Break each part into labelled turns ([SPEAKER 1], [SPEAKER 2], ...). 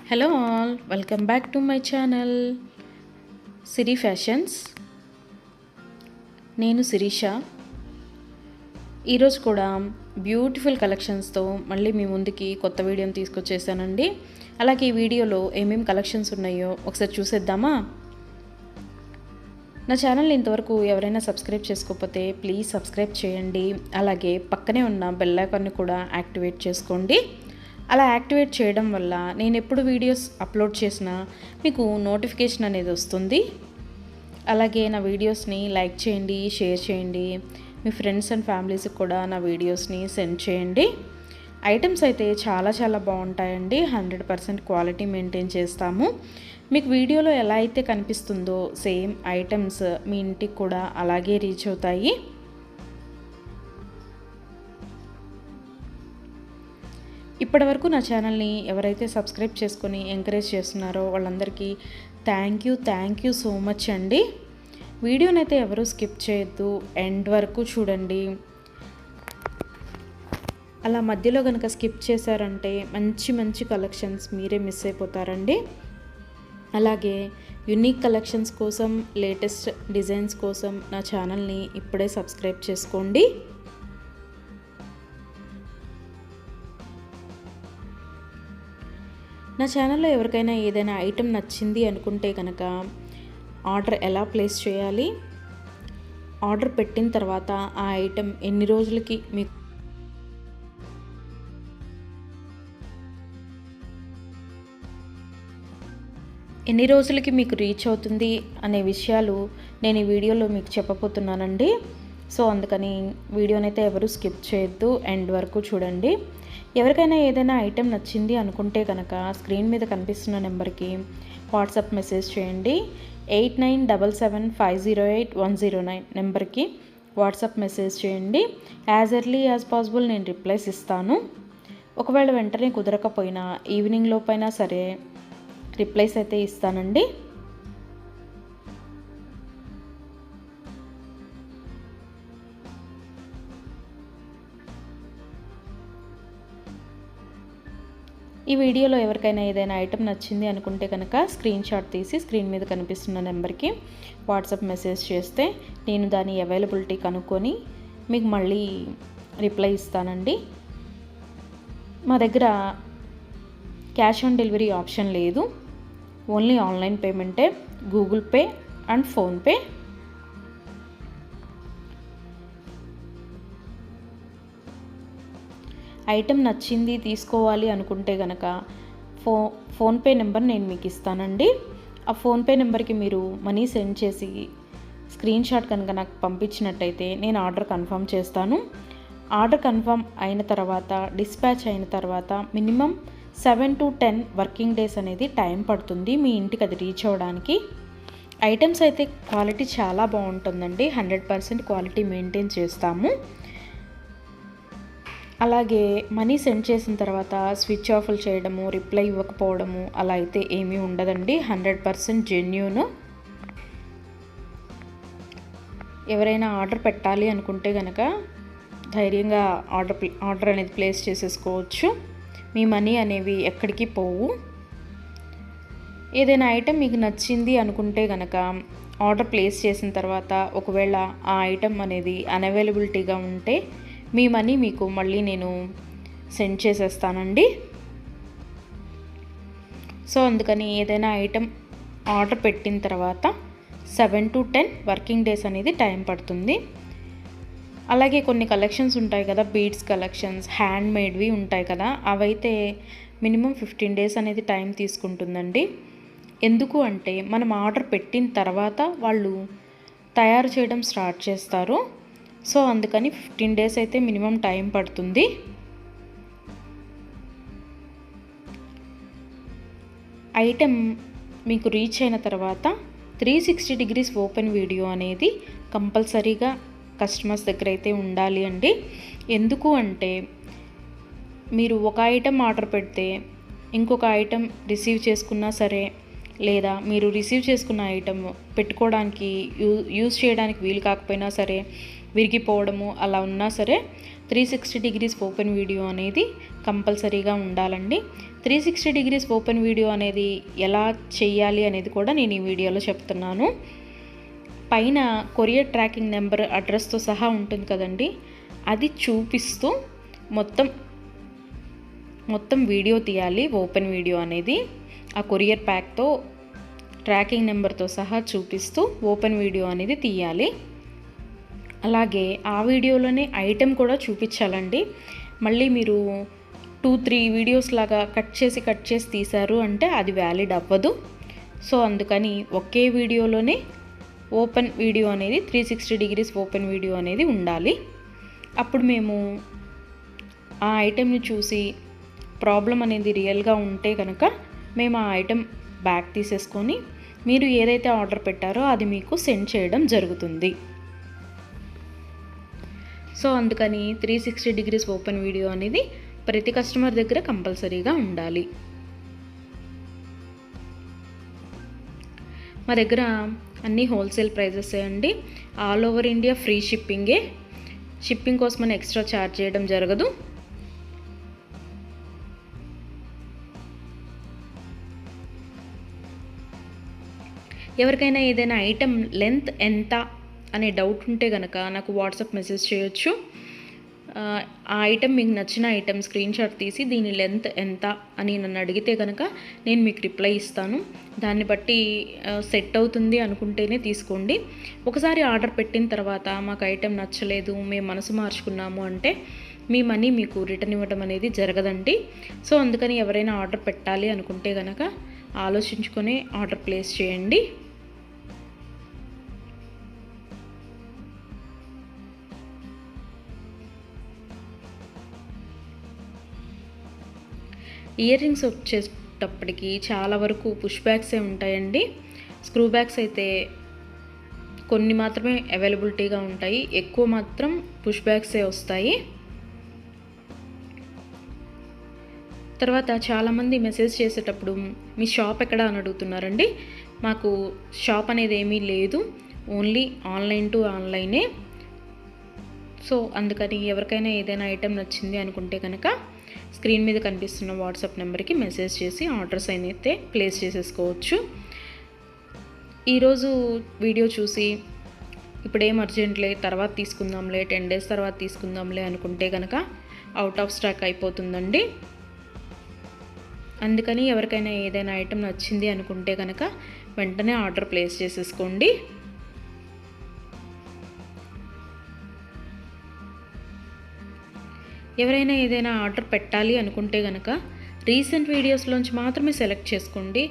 [SPEAKER 1] Hello all, welcome back to my channel Siri fashions. నేను శిరీష. ఈరోజు కూడా బ్యూటిఫుల్ కలెక్షన్స్తో మళ్ళీ మీ ముందుకి కొత్త వీడియోని తీసుకొచ్చేసానండి. అలాగే ఈ వీడియోలో ఏమేమి కలెక్షన్స్ ఉన్నాయో ఒకసారి చూసేద్దామా? నా ఛానల్ని ఇంతవరకు ఎవరైనా సబ్స్క్రైబ్ చేసుకోకపోతే ప్లీజ్ సబ్స్క్రైబ్ చేయండి. అలాగే పక్కనే ఉన్న బెల్ ఐకాన్ని కూడా యాక్టివేట్ చేసుకోండి. అలా యాక్టివేట్ చేయడం వల్ల నేను ఎప్పుడు వీడియోస్ అప్లోడ్ చేసినా మీకు నోటిఫికేషన్ అనేది వస్తుంది. అలాగే నా వీడియోస్ని లైక్ చేయండి, షేర్ చేయండి. మీ ఫ్రెండ్స్ అండ్ ఫ్యామిలీస్కి కూడా నా వీడియోస్ని సెండ్ చేయండి. ఐటమ్స్ అయితే చాలా బాగుంటాయండి. 100% క్వాలిటీ మెయింటైన్ చేస్తాము. మీకు వీడియోలో ఎలా అయితే కనిపిస్తుందో సేమ్ ఐటమ్స్ మీ ఇంటికి కూడా అలాగే రీచ్ అవుతాయి. ఇప్పటివరకు నా ఛానల్ని ఎవరైతే సబ్స్క్రైబ్ చేసుకొని ఎంకరేజ్ చేస్తున్నారో వాళ్ళందరికీ థ్యాంక్ యూ సో మచ్ అండి. వీడియోనైతే ఎవరు స్కిప్ చేయొద్దు, ఎండ్ వరకు చూడండి. అలా మధ్యలో కనుక స్కిప్ చేశారంటే మంచి కలెక్షన్స్ మీరే మిస్ అయిపోతారండి. అలాగే యూనిక్ కలెక్షన్స్ కోసం, లేటెస్ట్ డిజైన్స్ కోసం నా ఛానల్ని ఇప్పుడే సబ్స్క్రైబ్ చేసుకోండి. నా ఛానల్లో ఎవరికైనా ఏదైనా ఐటెం నచ్చింది అనుకుంటే కనుక ఆర్డర్ ఎలా ప్లేస్ చేయాలి, ఆర్డర్ పెట్టిన తర్వాత ఆ ఐటెం ఎన్ని రోజులకి మీకు రీచ్ అవుతుంది అనే విషయాలు నేను ఈ వీడియోలో మీకు చెప్పబోతున్నానండి. సో అందుకని వీడియోనైతే ఎవరు స్కిప్ చేయొద్దు, ఎండ్ వరకు చూడండి. ఎవరికైనా ఏదైనా ఐటెం నచ్చింది అనుకుంటే కనుక స్క్రీన్ మీద కనిపిస్తున్న నెంబర్కి వాట్సాప్ మెసేజ్ చేయండి. 8977508109 నెంబర్కి వాట్సాప్ మెసేజ్ చేయండి. యాజ్ ఎర్లీ యాజ్ పాసిబుల్ నేను రిప్లైస్ ఇస్తాను. ఒకవేళ వెంటనే కుదరకపోయినా ఈవినింగ్ లోపైనా సరే రిప్లైస్ అయితే ఇస్తానండి. ఈ వీడియోలో ఎవరికైనా ఏదైనా ఐటెం నచ్చింది అనుకుంటే కనుక స్క్రీన్ షాట్ తీసి స్క్రీన్ మీద కనిపిస్తున్న నెంబర్కి వాట్సాప్ మెసేజ్ చేస్తే నేను దాని అవైలబిలిటీ కనుక్కొని మీకు మళ్ళీ రిప్లై ఇస్తానండి. మా దగ్గర క్యాష్ ఆన్ డెలివరీ ఆప్షన్ లేదు, ఓన్లీ ఆన్లైన్ పేమెంటే, Google Pay and PhonePe. Item నచ్చింది తీసుకోవాలి అనుకుంటే కనుక ఫోన్పే నెంబర్ నేను మీకు ఇస్తానండి. ఆ ఫోన్పే నెంబర్కి మీరు మనీ సెండ్ చేసి స్క్రీన్ షాట్ కనుక నాకు పంపించినట్టయితే నేను ఆర్డర్ కన్ఫర్మ్ చేస్తాను. ఆర్డర్ కన్ఫర్మ్ అయిన తర్వాత, డిస్పాచ్ అయిన తర్వాత మినిమం 7 to 10 వర్కింగ్ డేస్ అనేది టైం పడుతుంది మీ ఇంటికి అది రీచ్ అవ్వడానికి. ఐటమ్స్ అయితే క్వాలిటీ చాలా బాగుంటుందండి. 100% క్వాలిటీ మెయింటైన్ చేస్తాము. అలాగే మనీ సెండ్ చేసిన తర్వాత స్విచ్ ఆఫ్లు చేయడము, రిప్లై ఇవ్వకపోవడము అలా అయితే ఏమీ ఉండదండి. 100% జెన్యూన్. ఎవరైనా ఆర్డర్ పెట్టాలి అనుకుంటే కనుక ధైర్యంగా ఆర్డర్ అనేది ప్లేస్ చేసేసుకోవచ్చు. మీ మనీ అనేవి ఎక్కడికి పోవు. ఏదైనా ఐటెం మీకు నచ్చింది అనుకుంటే కనుక ఆర్డర్ ప్లేస్ చేసిన తర్వాత ఒకవేళ ఆ ఐటెం అనేది అన్అవైలబిలిటీగా ఉంటే మీ మనీ మీకు మళ్ళీ నేను సెండ్ చేసేస్తానండి. సో అందుకని ఏదైనా ఐటెం ఆర్డర్ పెట్టిన తర్వాత 7 to 10 వర్కింగ్ డేస్ అనేది టైం పడుతుంది. అలాగే కొన్ని కలెక్షన్స్ ఉంటాయి కదా, బీడ్స్ కలెక్షన్స్, హ్యాండ్ మేడ్వి ఉంటాయి కదా, అవైతే మినిమం 15 డేస్ అనేది టైం తీసుకుంటుందండి. ఎందుకు అంటే మనం ఆర్డర్ పెట్టిన తర్వాత వాళ్ళు తయారు చేయడం స్టార్ట్ చేస్తారు. సో అందుకని 15 డేస్ అయితే మినిమం టైం పడుతుంది. ఐటెం మీకు రీచ్ అయిన తర్వాత 360 degrees ఓపెన్ వీడియో అనేది కంపల్సరీగా కస్టమర్స్ దగ్గర అయితే ఉండాలి అండి. ఎందుకు అంటే మీరు ఒక ఐటెం ఆర్డర్ పెడితే ఇంకొక ఐటెం రిసీవ్ చేసుకున్నా సరే, లేదా మీరు రిసీవ్ చేసుకున్న ఐటెం పెట్టుకోవడానికి యూజ్ చేయడానికి వీలు కాకపోయినా సరే, విరిగిపోవడము అలా ఉన్నా సరే 360 degrees ఓపెన్ వీడియో అనేది కంపల్సరీగా ఉండాలండి. 360 డిగ్రీస్ ఓపెన్ వీడియో అనేది ఎలా చేయాలి అనేది కూడా నేను ఈ వీడియోలో చెప్తున్నాను. పైన కొరియర్ ట్రాకింగ్ నెంబర్ అడ్రస్తో సహా ఉంటుంది కదండి, అది చూపిస్తూ మొత్తం వీడియో తీయాలి. ఓపెన్ వీడియో అనేది ఆ కొరియర్ ప్యాక్తో ట్రాకింగ్ నెంబర్తో సహా చూపిస్తూ ఓపెన్ వీడియో అనేది తీయాలి. అలాగే ఆ వీడియోలోనే ఐటెం కూడా చూపించాలండి. మళ్ళీ మీరు 2-3 వీడియోస్ లాగా కట్ చేసి తీశారు అంటే అది వ్యాలిడ్ అవ్వదు. సో అందుకని ఒకే వీడియోలోనే ఓపెన్ వీడియో అనేది 360 డిగ్రీస్ ఓపెన్ వీడియో అనేది ఉండాలి. అప్పుడు మేము ఆ ఐటెంని చూసి ప్రాబ్లం అనేది రియల్గా ఉంటే కనుక మేము ఆ ఐటెం బ్యాక్ తీసేసుకొని మీరు ఏదైతే ఆర్డర్ పెట్టారో అది మీకు సెండ్ చేయడం జరుగుతుంది. సో అందుకని 360 డిగ్రీస్ ఓపెన్ వీడియో అనేది ప్రతి కస్టమర్ దగ్గర కంపల్సరీగా ఉండాలి. మా దగ్గర అన్నీ హోల్సేల్ ప్రైజెస్ అండి. ఆల్ ఓవర్ ఇండియా ఫ్రీ షిప్పింగే. షిప్పింగ్ కోసం మనం ఎక్స్ట్రా ఛార్జ్ చేయడం జరగదు. ఎవరికైనా ఏదైనా ఐటెం లెంత్ ఎంత అనే డౌట్ ఉంటే కనుక నాకు వాట్సాప్ మెసేజ్ చేయొచ్చు. ఆ ఐటెం మీకు నచ్చిన ఐటెం స్క్రీన్ షాట్ తీసి దీని లెంత్ ఎంత అని నన్ను అడిగితే కనుక నేను మీకు రిప్లై ఇస్తాను. దాన్ని బట్టి సెట్ అవుతుంది అనుకుంటేనే తీసుకోండి. ఒకసారి ఆర్డర్ పెట్టిన తర్వాత మాకు ఐటెం నచ్చలేదు, మేము మనసు మార్చుకున్నాము అంటే మీ మనీ మీకు రిటర్న్ ఇవ్వడం అనేది జరగదండి. సో అందుకని ఎవరైనా ఆర్డర్ పెట్టాలి అనుకుంటే కనుక ఆలోచించుకొని ఆర్డర్ ప్లేస్ చేయండి. ఇయర్ రింగ్స్ వచ్చేటప్పటికి చాలా వరకు పుష్ బ్యాగ్సే ఉంటాయండి. స్క్రూ బ్యాగ్స్ అయితే కొన్ని మాత్రమే అవైలబిలిటీగా ఉంటాయి, ఎక్కువ మాత్రం పుష్ బ్యాగ్సే వస్తాయి. తర్వాత చాలామంది మెసేజ్ చేసేటప్పుడు మీ షాప్ ఎక్కడ అని అడుగుతున్నారండి. మాకు షాప్ అనేది ఏమీ లేదు, ఓన్లీ ఆన్లైన్ టు ఆన్లైనే. సో అందుకని ఎవరికైనా ఏదైనా ఐటెం నచ్చింది అనుకుంటే కనుక స్క్రీన్ మీద కనిపిస్తున్న వాట్సాప్ నెంబర్కి మెసేజ్ చేసి ఆర్డర్స్ అయితే ప్లేస్ చేసేసుకోవచ్చు. ఈరోజు వీడియో చూసి ఇప్పుడేం అర్జెంట్లే తర్వాత తీసుకుందాంలే, 10 days తర్వాత తీసుకుందాంలే అనుకుంటే కనుక అవుట్ ఆఫ్ స్టాక్ అయిపోతుందండి. అందుకని ఎవరికైనా ఏదైనా ఐటెం నచ్చింది అనుకుంటే కనుక వెంటనే ఆర్డర్ ప్లేస్ చేసేసుకోండి. ఎవరైనా ఏదైనా ఆర్డర్ పెట్టాలి అనుకుంటే కనుక రీసెంట్ వీడియోస్లోంచి మాత్రమే సెలెక్ట్ చేసుకోండి.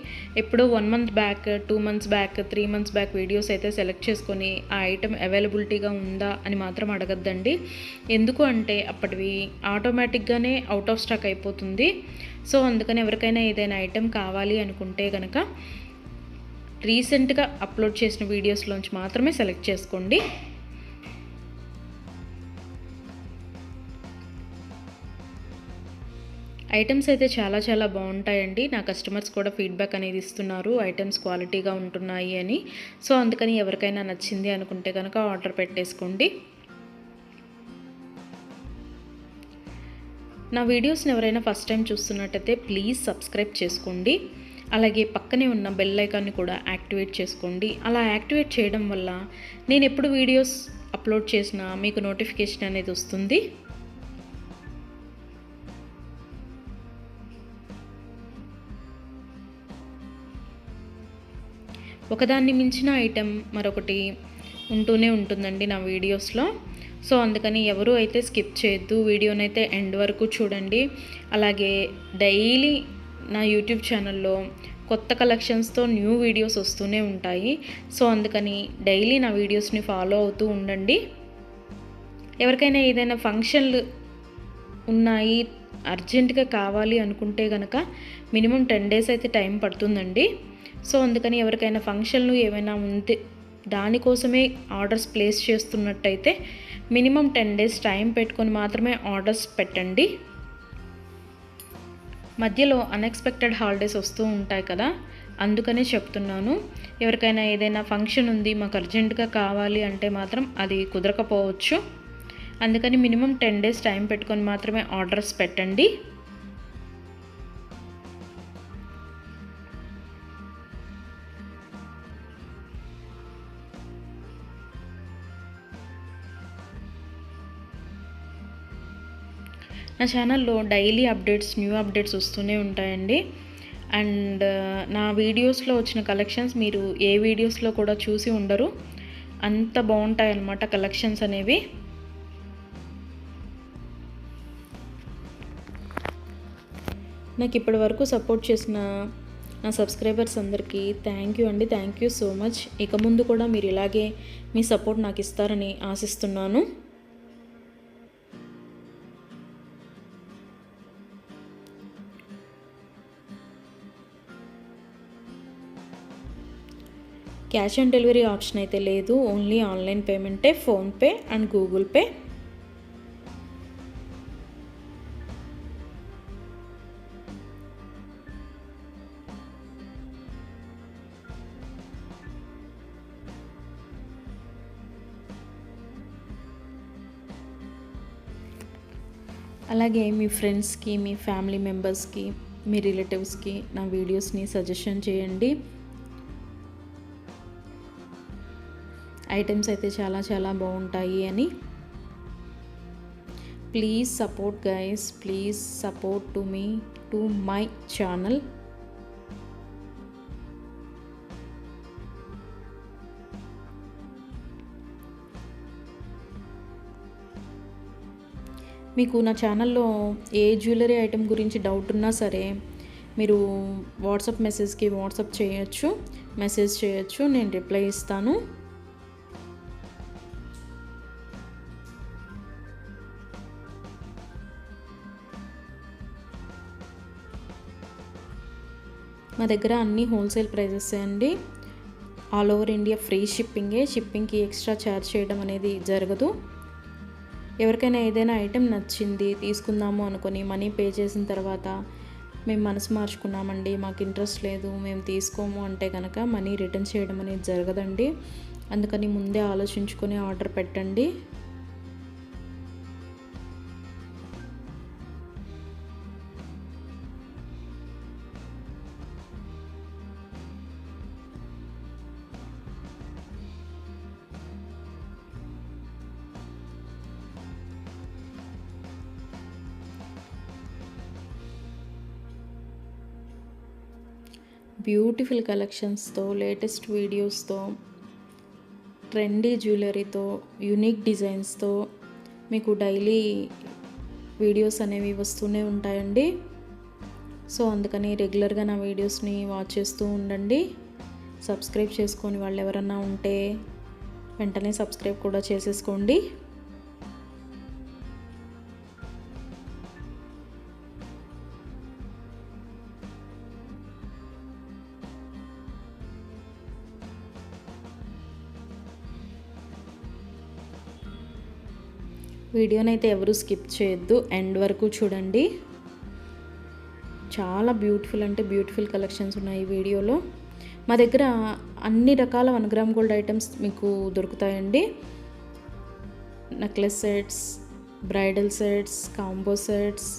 [SPEAKER 1] ఎప్పుడో 1 month back, 2 months back, 3 months back videos అయితే సెలెక్ట్ చేసుకొని ఆ ఐటెం అవైలబిలిటీగా ఉందా అని మాత్రం అడగద్దండి. ఎందుకు అంటే అప్పటివి ఆటోమేటిక్గానే అవుట్ ఆఫ్ స్టాక్ అయిపోతుంది. సో అందుకని ఎవరికైనా ఏదైనా ఐటెం కావాలి అనుకుంటే కనుక రీసెంట్గా అప్లోడ్ చేసిన వీడియోస్లోంచి మాత్రమే సెలెక్ట్ చేసుకోండి. ఐటమ్స్ అయితే చాలా బాగుంటాయండి. నా కస్టమర్స్ కూడా ఫీడ్బ్యాక్ అనేది ఇస్తున్నారు, ఐటమ్స్ క్వాలిటీగా ఉంటున్నాయి అని. సో అందుకని ఎవరికైనా నచ్చింది అనుకుంటే కనుక ఆర్డర్ పెట్టేసుకోండి. నా వీడియోస్ని ఎవరైనా ఫస్ట్ టైం చూస్తున్నట్టయితే ప్లీజ్ సబ్స్క్రైబ్ చేసుకోండి. అలాగే పక్కనే ఉన్న బెల్ ఐకాన్ని కూడా యాక్టివేట్ చేసుకోండి. అలా యాక్టివేట్ చేయడం వల్ల నేను ఎప్పుడు వీడియోస్ అప్లోడ్ చేసినా మీకు నోటిఫికేషన్ అనేది వస్తుంది. ఒకదాన్ని మించిన ఐటెం మరొకటి ఉంటూనే ఉంటుందండి నా వీడియోస్లో. సో అందుకని ఎవరు అయితే స్కిప్ చేయొద్దు, వీడియోనైతే ఎండ్ వరకు చూడండి. అలాగే డైలీ నా యూట్యూబ్ ఛానల్లో కొత్త కలెక్షన్స్తో న్యూ వీడియోస్ వస్తూనే ఉంటాయి. సో అందుకని డైలీ నా వీడియోస్ని ఫాలో అవుతూ ఉండండి. ఎవరికైనా ఏదైనా ఫంక్షన్లు ఉన్నాయి, అర్జెంటుగా కావాలి అనుకుంటే కనుక మినిమం 10 days అయితే టైం పడుతుందండి. సో అందుకని ఎవరికైనా ఫంక్షన్లు ఏమైనా ఉంటే దానికోసమే ఆర్డర్స్ ప్లేస్ చేస్తున్నట్టయితే మినిమం 10 days టైం పెట్టుకొని మాత్రమే ఆర్డర్స్ పెట్టండి. మధ్యలో అన్ఎక్స్పెక్టెడ్ హాలిడేస్ వస్తూ ఉంటాయి కదా, అందుకనే చెప్తున్నాను. ఎవరికైనా ఏదైనా ఫంక్షన్ ఉంది మాకు అర్జెంటుగా కావాలి అంటే మాత్రం అది కుదరకపోవచ్చు. అందుకని మినిమం 10 days టైం పెట్టుకొని మాత్రమే ఆర్డర్స్ పెట్టండి. నా ఛానల్లో డైలీ అప్డేట్స్, న్యూ అప్డేట్స్ వస్తూనే ఉంటాయండి. అండ్ నా వీడియోస్లో వచ్చిన కలెక్షన్స్ మీరు ఏ వీడియోస్లో కూడా చూసి ఉండరు. అంత బాగుంటాయి అన్నమాట కలెక్షన్స్ అనేవి. నాకు ఇప్పటి వరకు సపోర్ట్ చేసిన నా సబ్స్క్రైబర్స్ అందరికీ థ్యాంక్ యూ అండి. Thank you so much. ఇక ముందు కూడా మీరు ఇలాగే మీ సపోర్ట్ నాకు ఇస్తారని ఆశిస్తున్నాను. క్యాష్ ఆన్ డెలివరీ ఆప్షన్ అయితే లేదు, ఓన్లీ ఆన్లైన్ పేమెంటే, ఫోన్పే అండ్ గూగుల్ పే. అలాగే మీ ఫ్రెండ్స్కి, మీ ఫ్యామిలీ మెంబర్స్కి, మీ రిలేటివ్స్కి నా వీడియోస్ని సజెషన్ చేయండి. ఐటమ్స్ అయితే చాలా చాలా బాగుంటాయి అని. Please support guys, please support to me, to my channel. మీకు నా ఛానల్లో ఏ జ్యువెలరీ ఐటెం గురించి డౌట్ ఉన్నా సరే మీరు వాట్సాప్ మెసేజ్కి వాట్సాప్ చేయొచ్చు, మెసేజ్ చేయొచ్చు, నేను రిప్లై ఇస్తాను. మా దగ్గర అన్నీ హోల్సేల్ ప్రైజెస్ అండి. ఆల్ ఓవర్ ఇండియా ఫ్రీ షిప్పింగే. షిప్పింగ్కి ఎక్స్ట్రా ఛార్జ్ చేయడం అనేది జరగదు. ఎవరికైనా ఏదైనా ఐటెం నచ్చింది తీసుకుందాము అనుకొని మనీ పే చేసిన తర్వాత మేము మనసు మార్చుకున్నామండి, మాకు ఇంట్రెస్ట్ లేదు, మేము తీసుకోము అంటే కనుక మనీ రిటర్న్ చేయడం అనేది జరగదండి. అందుకని ముందే ఆలోచించుకొని ఆర్డర్ పెట్టండి. బ్యూటిఫుల్ కలెక్షన్స్తో, లేటెస్ట్ వీడియోస్తో, ట్రెండీ జ్యువెలరీతో, యూనిక్ డిజైన్స్తో మీకు డైలీ వీడియోస్ అనేవి వస్తూనే ఉంటాయండి. సో అందుకని రెగ్యులర్గా నా వీడియోస్ని వాచ్ చేస్తూ ఉండండి. సబ్స్క్రైబ్ చేసుకొని వాళ్ళు ఎవరన్నా ఉంటే వెంటనే సబ్స్క్రైబ్ కూడా చేసేసుకోండి. వీడియోనైతే ఎవరు స్కిప్ చేయొద్దు, ఎండ్ వరకు చూడండి. చాలా బ్యూటిఫుల్ అంటే బ్యూటిఫుల్ కలెక్షన్స్ ఉన్నాయి ఈ వీడియోలో. మా దగ్గర అన్ని రకాల 1 గ్రామ్ గోల్డ్ ఐటమ్స్ మీకు దొరుకుతాయండి. Necklace sets, bridal sets, combo sets,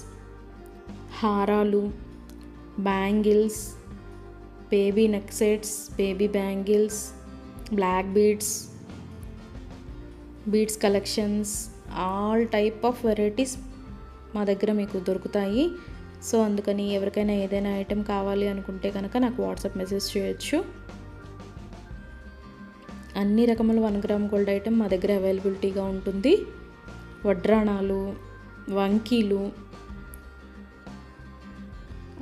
[SPEAKER 1] హారాలు, bangles, baby neck sets, baby bangles, black beads collections, all type of varieties మా దగ్గర మీకు దొరుకుతాయి. సో అందుకని ఎవరికైనా ఏదైనా ఐటెం కావాలి అనుకుంటే కనుక నాకు వాట్సాప్ మెసేజ్ చేయొచ్చు. అన్ని రకముల 1 గ్రామ్ గోల్డ్ ఐటెం మా దగ్గర అవైలబిలిటీగా ఉంటుంది. వడ్రాణాలు, వంకీలు,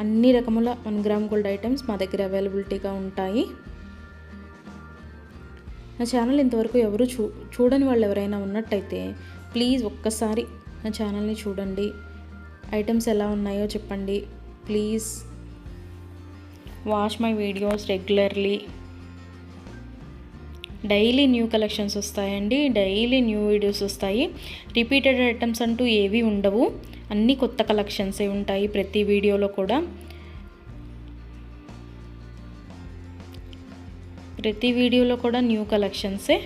[SPEAKER 1] అన్ని రకముల 1 గ్రామ్ గోల్డ్ ఐటమ్స్ మా దగ్గర అవైలబిలిటీగా ఉంటాయి. నా ఛానల్ ఇంతవరకు ఎవరు చూడని వాళ్ళు ఎవరైనా ఉన్నట్టయితే ప్లీజ్ ఒక్కసారి నా ఛానల్ని చూడండి. ఐటమ్స్ ఎలా ఉన్నాయో చెప్పండి. Please watch my videos regularly. Daily new collections వస్తాయండి, డైలీ న్యూ వీడియోస్ వస్తాయి. రిపీటెడ్ ఐటమ్స్ అంటూ ఏవి ఉండవు, అన్నీ కొత్త కలెక్షన్సే ఉంటాయి ప్రతి వీడియోలో కూడా. ప్రతి వీడియోలో కూడా న్యూ కలెక్షన్సే.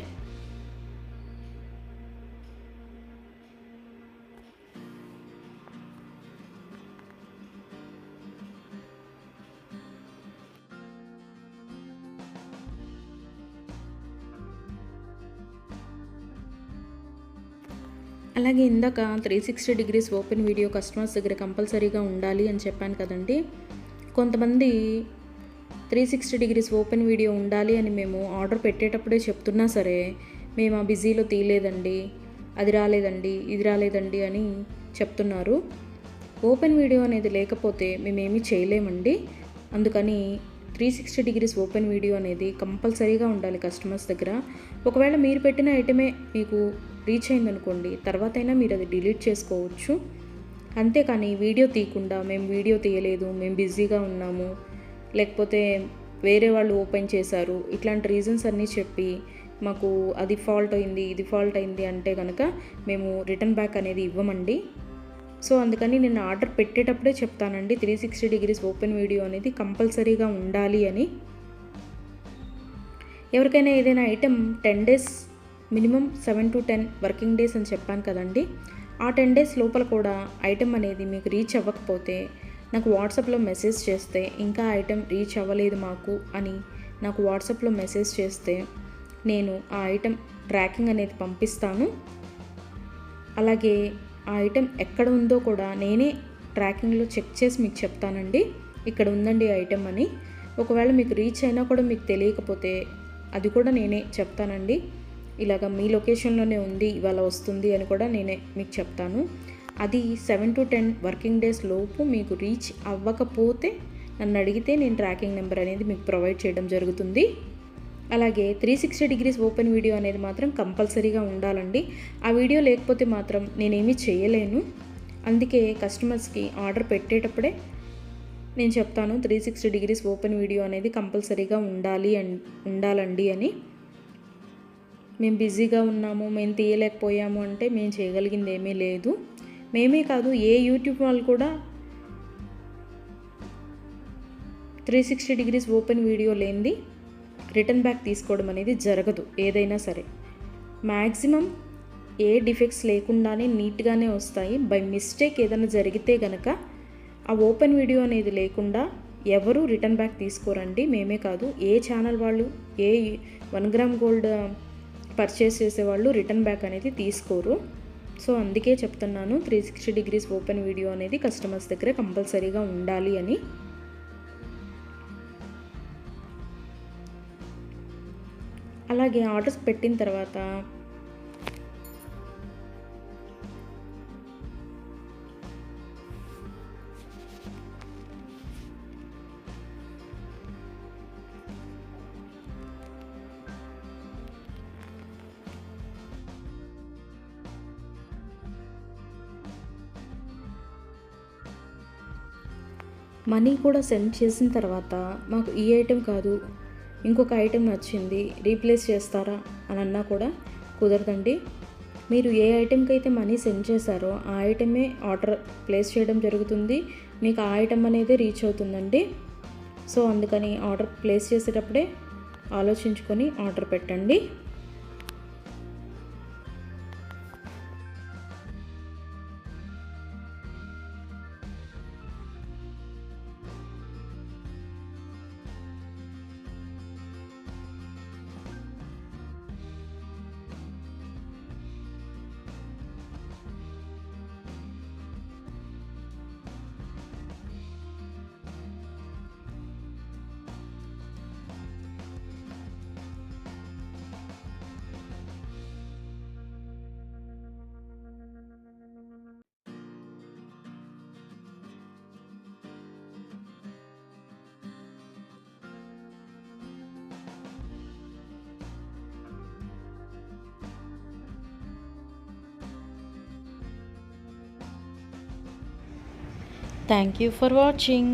[SPEAKER 1] అలాగే ఇందాక 360 డిగ్రీస్ ఓపెన్ వీడియో కస్టమర్స్ దగ్గర కంపల్సరీగా ఉండాలి అని చెప్పాను కదండి. కొంతమంది 360 డిగ్రీస్ ఓపెన్ వీడియో ఉండాలి అని మేము ఆర్డర్ పెట్టేటప్పుడే చెప్తున్నా సరే, మేము ఆ బిజీలో తీయలేదండి, అది రాలేదండి, ఇది రాలేదండి అని చెప్తున్నారు. ఓపెన్ వీడియో అనేది లేకపోతే మేమేమీ చేయలేమండి. అందుకని 360 డిగ్రీస్ ఓపెన్ వీడియో అనేది కంపల్సరీగా ఉండాలి కస్టమర్స్ దగ్గర. ఒకవేళ మీరు పెట్టిన ఐటమే మీకు రీచ్ అయిందనుకోండి, తర్వాతైనా మీరు అది డిలీట్ చేసుకోవచ్చు. అంతేకాని వీడియో తీయకుండా మేము వీడియో తీయలేదు, మేము బిజీగా ఉన్నాము, లేకపోతే వేరే వాళ్ళు ఓపెన్ చేశారు, ఇట్లాంటి రీజన్స్ అన్నీ చెప్పి మాకు అది ఫాల్ట్ అయింది, ఇది ఫాల్ట్ అయింది అంటే కనుక మేము రిటర్న్ బ్యాక్ అనేది ఇవ్వమండి. సో అందుకని నేను ఆర్డర్ పెట్టేటప్పుడే చెప్తానండి 360 డిగ్రీస్ ఓపెన్ వీడియో అనేది కంపల్సరీగా ఉండాలి అని. ఎవరికైనా ఏదైనా item 10 days minimum 7 to 10 working days అని చెప్పాను కదండి. ఆ 10 డేస్ లోపల కూడా ఐటెం అనేది మీకు రీచ్ అవ్వకపోతే నాకు వాట్సాప్లో మెసేజ్ చేస్తే, ఇంకా ఐటెం రీచ్ అవ్వలేదు మాకు అని నాకు వాట్సాప్లో మెసేజ్ చేస్తే నేను ఆ ఐటెం ట్రాకింగ్ అనేది పంపిస్తాను. అలాగే ఆ ఐటెం ఎక్కడ ఉందో కూడా నేనే ట్రాకింగ్లో చెక్ చేసి మీకు చెప్తానండి, ఇక్కడ ఉందండి ఐటెం అని. ఒకవేళ మీకు రీచ్ అయినా కూడా మీకు తెలియకపోతే అది కూడా నేనే చెప్తానండి. ఇలాగ మీ లొకేషన్లోనే ఉంది, ఇవాళ వస్తుంది అని కూడా నేనే మీకు చెప్తాను. అది 7 to 10 వర్కింగ్ డేస్ లోపు మీకు రీచ్ అవ్వకపోతే నన్ను అడిగితే నేను ట్రాకింగ్ నెంబర్ అనేది మీకు ప్రొవైడ్ చేయడం జరుగుతుంది. అలాగే 360 డిగ్రీస్ ఓపెన్ వీడియో అనేది మాత్రం కంపల్సరీగా ఉండాలండి. ఆ వీడియో లేకపోతే మాత్రం నేనేమీ చేయలేను. అందుకే కస్టమర్స్కి ఆర్డర్ పెట్టేటప్పుడే నేను చెప్తాను 360 డిగ్రీస్ ఓపెన్ వీడియో అనేది కంపల్సరీగా ఉండాలండి అని. మేము బిజీగా ఉన్నాము, మేము తీయలేకపోయాము అంటే మేము చేయగలిగింది ఏమీ లేదు. మేమే కాదు, ఏ యూట్యూబ్ వాళ్ళు కూడా 360 డిగ్రీస్ ఓపెన్ వీడియో లేనిది రిటర్న్ బ్యాక్ తీసుకోవడం అనేది జరగదు. ఏదైనా సరే మ్యాక్సిమం ఏ డిఫెక్ట్స్ లేకుండానే నీట్గానే వస్తాయి. బై మిస్టేక్ ఏదైనా జరిగితే గనక ఆ ఓపెన్ వీడియో అనేది లేకుండా ఎవరు రిటర్న్ బ్యాక్ తీసుకోరండి. మేమే కాదు, ఏ ఛానల్ వాళ్ళు, ఏ 1 గ్రామ్ గోల్డ్ పర్చేస్ చేసేవాళ్ళు రిటర్న్ బ్యాక్ అనేది తీసుకోరు. సో అందుకే చెప్తున్నాను 360 డిగ్రీస్ ఓపెన్ వీడియో అనేది కస్టమర్స్ దగ్గర కంపల్సరీగా ఉండాలి అని. అలాగే ఆర్డర్స్ పెట్టిన తర్వాత మనీ కూడా సెండ్ చేసిన తర్వాత మాకు ఈ ఐటెం కాదు, ఇంకొక ఐటెం నచ్చింది, రీప్లేస్ చేస్తారా అని అన్నా కూడా కుదరదండి. మీరు ఏ ఐటెంకి అయితే మనీ సెండ్ చేశారో ఆ ఐటమే ఆర్డర్ ప్లేస్ చేయడం జరుగుతుంది. మీకు ఆ ఐటెం అనేది రీచ్ అవుతుందండి. సో అందుకని ఆర్డర్ ప్లేస్ చేసేటప్పుడే ఆలోచించుకొని ఆర్డర్ పెట్టండి. Thank you for watching.